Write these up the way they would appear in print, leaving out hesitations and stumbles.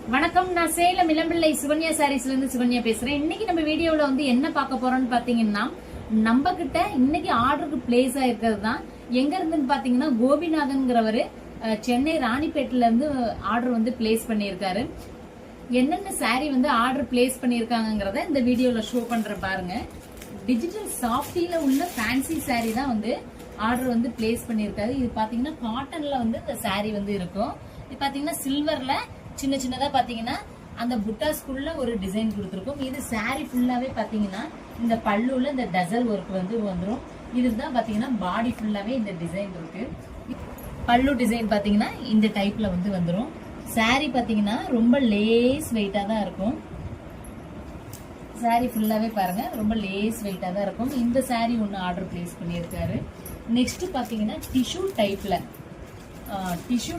வணக்கம், நான் சேலம் இளம்பிள்ளை சுகன்யா சாரீஸ்ல இருந்து சுகன்யா பேசுறேன். இன்னைக்கு நம்ம வீடியோல வந்து என்ன பார்க்க போறோம்னு பாத்தீங்கன்னா, நம்ம கிட்ட இன்னைக்கு ஆர்டருக்கு பிளேஸ் ஆயிருக்கிறது தான். எங்க இருந்துன்னு பாத்தீங்கன்னா, கோபிநாதன்ங்கிறவரு சென்னை ராணிப்பேட்டில இருந்து ஆர்டர் வந்து பிளேஸ் பண்ணியிருக்காரு. என்னென்ன சாரீ வந்து ஆர்டர் பிளேஸ் பண்ணிருக்காங்கிறத இந்த வீடியோல ஷோ பண்ற பாருங்க. டிஜிட்டல் சாஃப்டில உள்ள ஃபேன்சி சாரீ தான் வந்து ஆர்டர் வந்து பிளேஸ் பண்ணிருக்காரு. இது பாத்தீங்கன்னா காட்டன்ல வந்து இந்த சாரீ வந்து இருக்கும். இது பாத்தீங்கன்னா சில்வர்ல சின்ன சின்னதா பாத்தீங்கன்னா அந்த புட்டாஸ்குள்ள ஒரு டிசைன் கொடுத்துருக்கும். இது சாரி ஃபுல்லாவே பாத்தீங்கன்னா இந்த பல்லுல இந்த டசல் ஒர்க் வந்து வந்துடும். இதுதான் பாத்தீங்கன்னா பாடி ஃபுல்லாவே இந்த டிசைன் இருக்கு. பல்லு டிசைன் பாத்தீங்கன்னா இந்த டைப்ல வந்து வந்துடும். சாரி பாத்தீங்கன்னா ரொம்ப லேஸ் வெயிட்டா தான் இருக்கும். சாரி ஃபுல்லாவே பாருங்க ரொம்ப லேஸ் வெயிட்டா தான் இருக்கும். இந்த சாரி ஒன்னு ஆர்டர் பிளேஸ் பண்ணியிருக்காரு. நெக்ஸ்ட் பாத்தீங்கன்னா டிஷ்யூ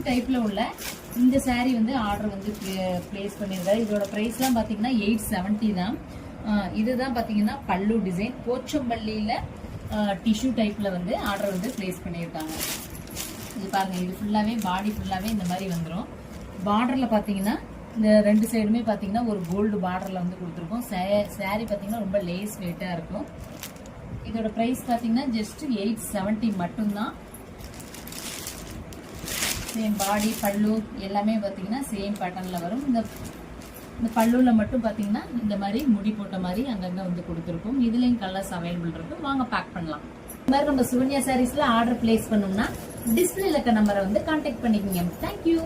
டைப்ல உள்ள இந்த சாரீ வந்து ஆர்டர் வந்து பிளேஸ் பண்ணியிருக்காரு. இதோட பிரைஸ் எல்லாம் பாத்தீங்கன்னா 870 தான். இதுதான் பாத்தீங்கன்னா பல்லு டிசைன். போச்சம்பள்ளியில டிஷ்யூ டைப்ல வந்து ஆர்டர் வந்து பிளேஸ் பண்ணியிருக்காங்க. இது பாருங்க, இது ஃபுல்லாவே பாடி ஃபுல்லாவே இந்த மாதிரி வந்துடும். பார்டர்ல பாத்தீங்கன்னா இந்த ரெண்டு சைடுமே பாத்தீங்கன்னா ஒரு கோல்டு பார்டர்ல வந்து கொடுத்துருக்கோம். சாரீ பாத்தீங்கன்னா ரொம்ப லேஸ் வெயிட்டா இருக்கும். இதோட பிரைஸ் பாத்தீங்கன்னா ஜஸ்ட் 870 மட்டும்தான். சேம் பாடி பல்லு எல்லாமே பாத்தீங்கன்னா சேம் பேட்டர்ன்ல வரும். இந்த பல்லுல மட்டும் பாத்தீங்கன்னா இந்த மாதிரி முடி போட்ட மாதிரி அங்கங்க வந்து கொடுத்துருக்கும். இதுலயும் கலர்ஸ் அவைலபிள் இருக்கும். வாங்க பேக் பண்ணலாம். இந்த மாதிரி நம்ம சுகன்யா சாரீஸ்ல ஆர்டர் பிளேஸ் பண்ணோம்னா டிஸ்பிளேல இருக்க நம்பரை வந்து கான்டாக்ட் பண்ணிக்கோங்க. தேங்க்யூ.